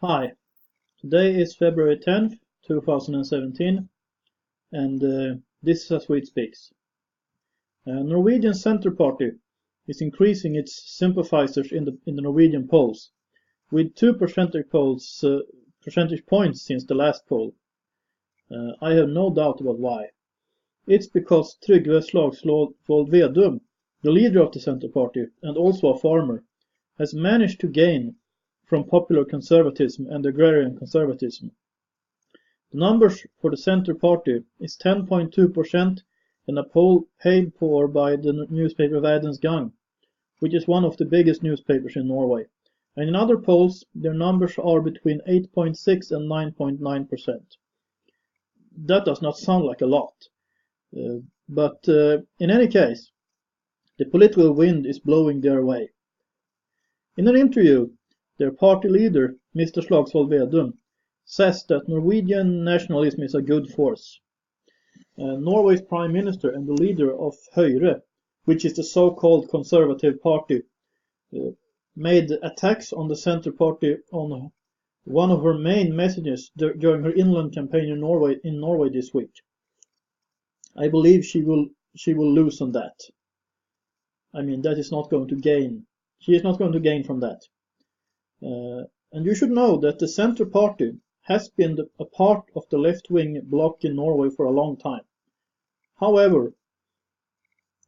Hi, today is February 10th, 2017, and this is As Sweet Speaks. Norwegian Centre Party is increasing its sympathizers in the Norwegian polls, with 2 percentage points since the last poll. I have no doubt about why. It's because Trygve Slagsvold Vedum, the leader of the Centre Party and also a farmer, has managed to gain from popular conservatism and agrarian conservatism. The numbers for the Centre Party is 10.2% in a poll paid for by the newspaper Hagens, which is one of the biggest newspapers in Norway. And in other polls, their numbers are between 8.6 and 9.9%. That does not sound like a lot, but in any case, the political wind is blowing their way. In an interview, their party leader, Mr. Slagsvold Vedum, says that Norwegian nationalism is a good force. Norway's prime minister and the leader of Høyre, which is the so-called conservative party, made attacks on the Centre Party on one of her main messages during her inland campaign in Norway this week. I believe she will lose on that. I mean, that is not going to gain. She is not going to gain from that. And you should know that the Centre Party has been a part of the left-wing bloc in Norway for a long time. However,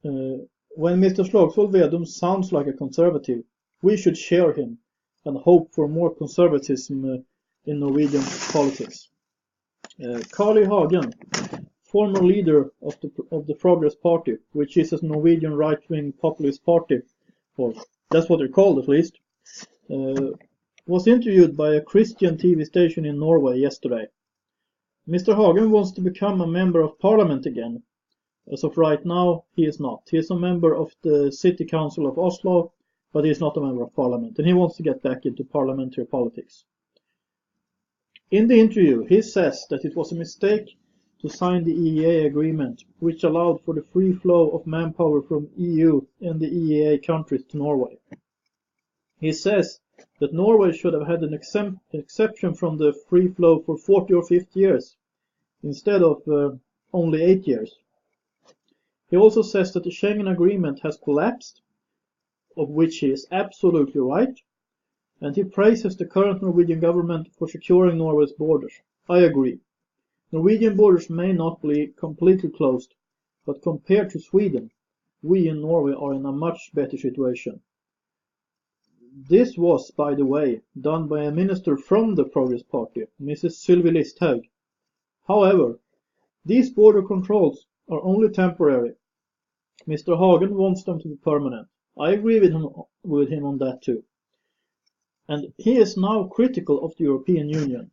when Mr. Slagsvold Vedum sounds like a conservative, we should share him and hope for more conservatism in Norwegian politics. Carl Hagen, former leader of the Progress Party, which is a Norwegian right-wing populist party, or that's what they're called at least, was interviewed by a Christian TV station in Norway yesterday. Mr. Hagen wants to become a member of parliament again. As of right now, he is not. He is a member of the City Council of Oslo, but he is not a member of parliament, and he wants to get back into parliamentary politics. In the interview, he says that it was a mistake to sign the EEA agreement, which allowed for the free flow of manpower from EU and the EEA countries to Norway. He says that Norway should have had an exception from the free flow for 40 or 50 years, instead of only 8 years. He also says that the Schengen Agreement has collapsed, of which he is absolutely right, and he praises the current Norwegian government for securing Norway's borders. I agree. Norwegian borders may not be completely closed, but compared to Sweden, we in Norway are in a much better situation. This was, by the way, done by a minister from the Progress Party, Mrs. Sylvi Listhaug. However, these border controls are only temporary. Mr. Hagen wants them to be permanent. I agree with him on that too. And he is now critical of the European Union,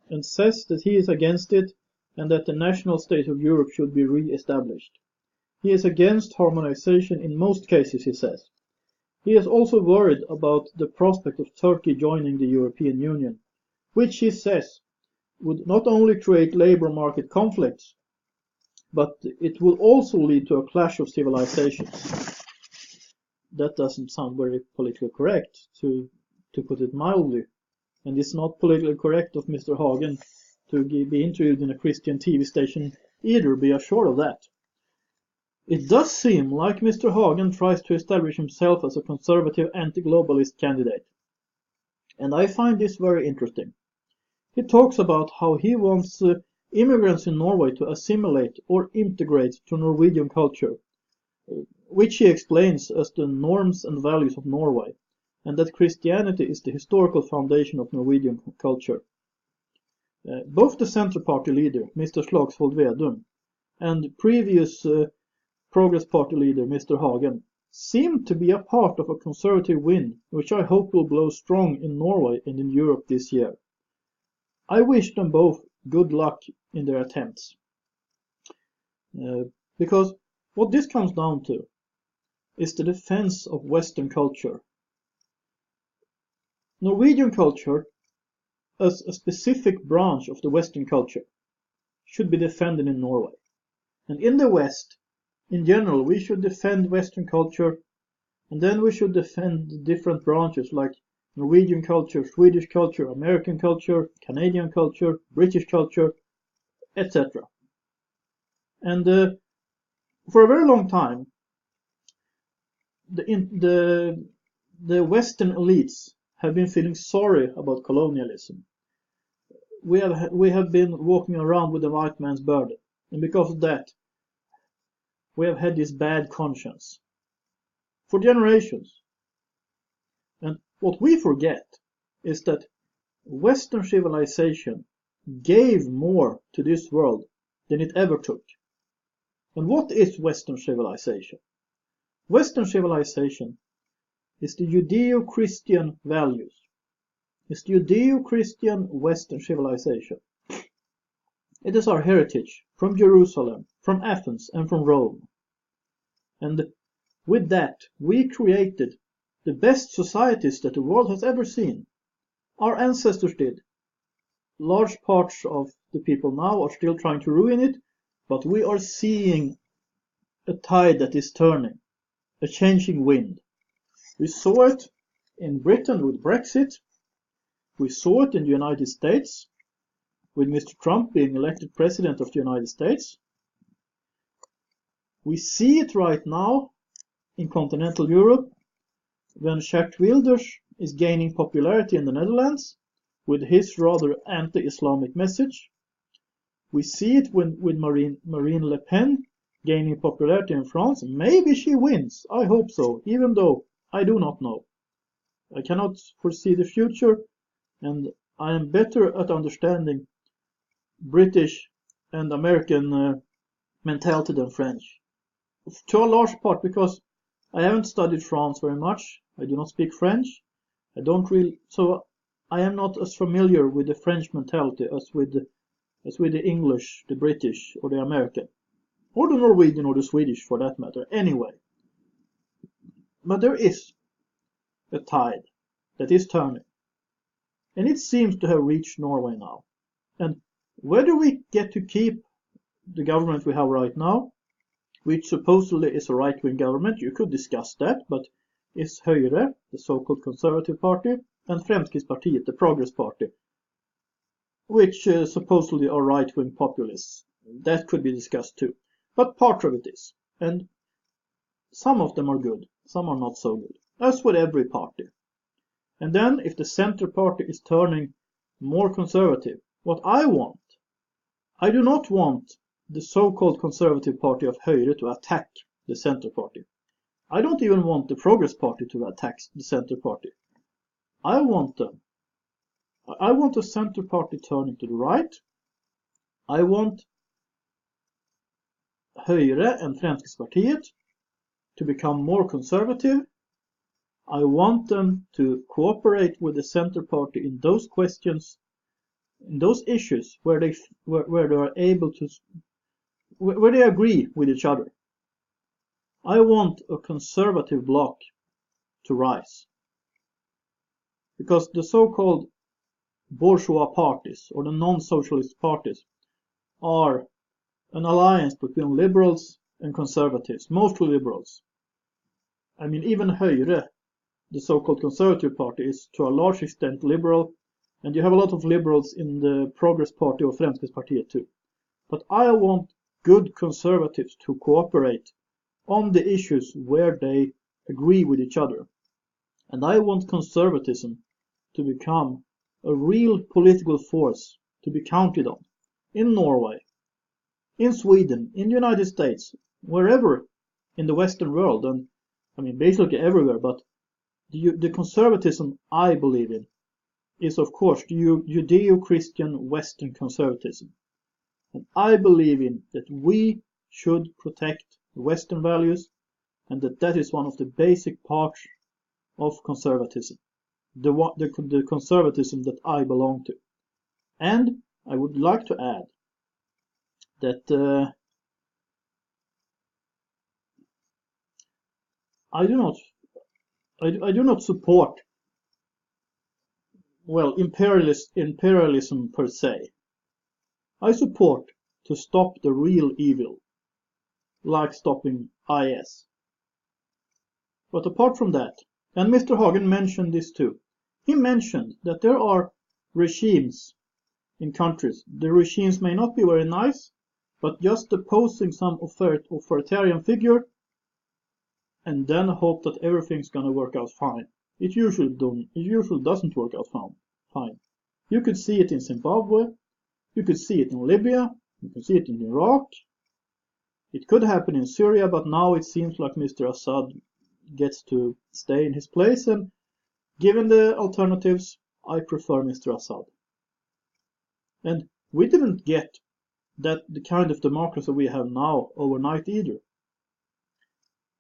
and says that he is against it and that the national state of Europe should be re-established. He is against harmonization in most cases, he says. He is also worried about the prospect of Turkey joining the European Union, which he says would not only create labor market conflicts, but it will also lead to a clash of civilizations. That doesn't sound very politically correct, to put it mildly. And it's not politically correct of Mr. Hagen to be interviewed in a Christian TV station either, be assured of that. It does seem like Mr. Hagen tries to establish himself as a conservative anti-globalist candidate. And I find this very interesting. He talks about how he wants immigrants in Norway to assimilate or integrate to Norwegian culture, which he explains as the norms and values of Norway, and that Christianity is the historical foundation of Norwegian culture. Both the Centre Party leader, Mr. Slagsvold Vedum, and previous Progress Party leader, Mr. Hagen, seem to be a part of a conservative wind, which I hope will blow strong in Norway and in Europe this year. I wish them both good luck in their attempts. Because what this comes down to is the defense of Western culture. Norwegian culture, as a specific branch of the Western culture, should be defended in Norway. And in the West, in general, we should defend Western culture, and then we should defend different branches like Norwegian culture, Swedish culture, American culture, Canadian culture, British culture, etc. And for a very long time, the Western elites have been feeling sorry about colonialism. We have been walking around with the white man's burden, and because of that, we have had this bad conscience for generations. And what we forget is that Western civilization gave more to this world than it ever took. And what is Western civilization? Western civilization is the Judeo-Christian values. It's the Judeo-Christian Western civilization. It is our heritage from Jerusalem, from Athens, and from Rome. And with that, we created the best societies that the world has ever seen. Our ancestors did. Large parts of the people now are still trying to ruin it, but we are seeing a tide that is turning, a changing wind. We saw it in Britain with Brexit. We saw it in the United States with Mr. Trump being elected president of the United States. We see it right now in continental Europe when Geert Wilders is gaining popularity in the Netherlands with his rather anti-Islamic message. We see it with Marine Le Pen gaining popularity in France. Maybe she wins. I hope so, even though I do not know. I cannot foresee the future, and I am better at understanding British and American mentality than French. To a large part because I haven't studied France very much. I do not speak French. So I am not as familiar with the French mentality as with the English, the British, or the American, or the Norwegian, or the Swedish, for that matter. Anyway, but there is a tide that is turning, and it seems to have reached Norway now. And whether we get to keep the government we have right now, which supposedly is a right-wing government, you could discuss that, but is Høyre, the so-called Conservative Party, and Fremskrittspartiet, the Progress Party, which supposedly are right-wing populists. That could be discussed too. But part of it is. And some of them are good, some are not so good, as with every party. And then if the center party is turning more conservative, what I do not want the so-called Conservative Party of Høyre to attack the center party. I don't even want the Progress Party to attack the center party. I want the center party turning to the right. I want Høyre and Fremskrittspartiet to become more conservative. I want them to cooperate with the center party in those questions, in those issues where they are able to, where they agree with each other. I want a conservative bloc to rise, because the so-called bourgeois parties or the non-socialist parties are an alliance between liberals and conservatives, mostly liberals. I mean, even Høyre, the so-called Conservative Party, is to a large extent liberal, and you have a lot of liberals in the Progress Party or Fremskrittspartiet too. But I want good conservatives to cooperate on the issues where they agree with each other. And I want conservatism to become a real political force to be counted on in Norway, in Sweden, in the United States, wherever in the Western world, and I mean basically everywhere. But the conservatism I believe in is, of course, the Judeo-Christian Western conservatism. And I believe in that we should protect the Western values, and that is one of the basic parts of conservatism, the conservatism that I belong to. And I would like to add that I do not support, well, imperialism per se. I support to stop the real evil, like stopping IS. But apart from that, and Mr. Hagen mentioned this too, He mentioned that there are regimes in countries. The regimes may not be very nice, but just opposing some authoritarian figure and then hope that everything's gonna work out fine. It usually doesn't work out fine. You could see it in Zimbabwe, you could see it in Libya, you could see it in Iraq. It could happen in Syria, but now it seems like Mr. Assad gets to stay in his place, and given the alternatives, I prefer Mr. Assad. And we didn't get that the kind of democracy we have now overnight either.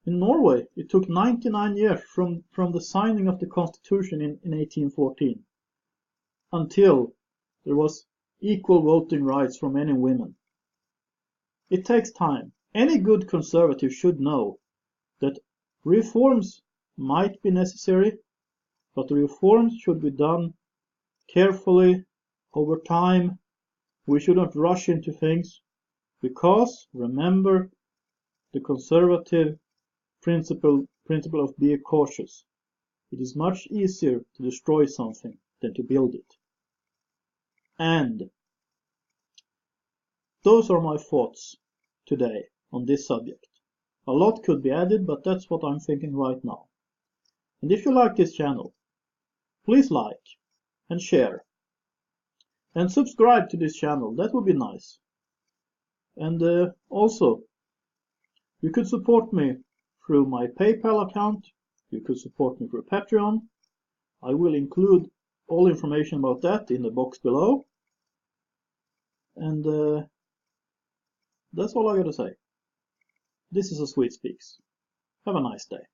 In Norway, it took 99 years from the signing of the constitution in 1814 until there was equal voting rights for men and women. It takes time. Any good conservative should know that reforms might be necessary, but the reforms should be done carefully over time. We should not rush into things because, remember, the conservative principle of being cautious. It is much easier to destroy something than to build it. And those are my thoughts today on this subject. A lot could be added, but that's what I'm thinking right now. And if you like this channel, please like and share. And subscribe to this channel, that would be nice. And also, you could support me through my PayPal account. You could support me through Patreon. I will include all information about that in the box below. And that's all I gotta say. This is a Sweet Speaks. Have a nice day.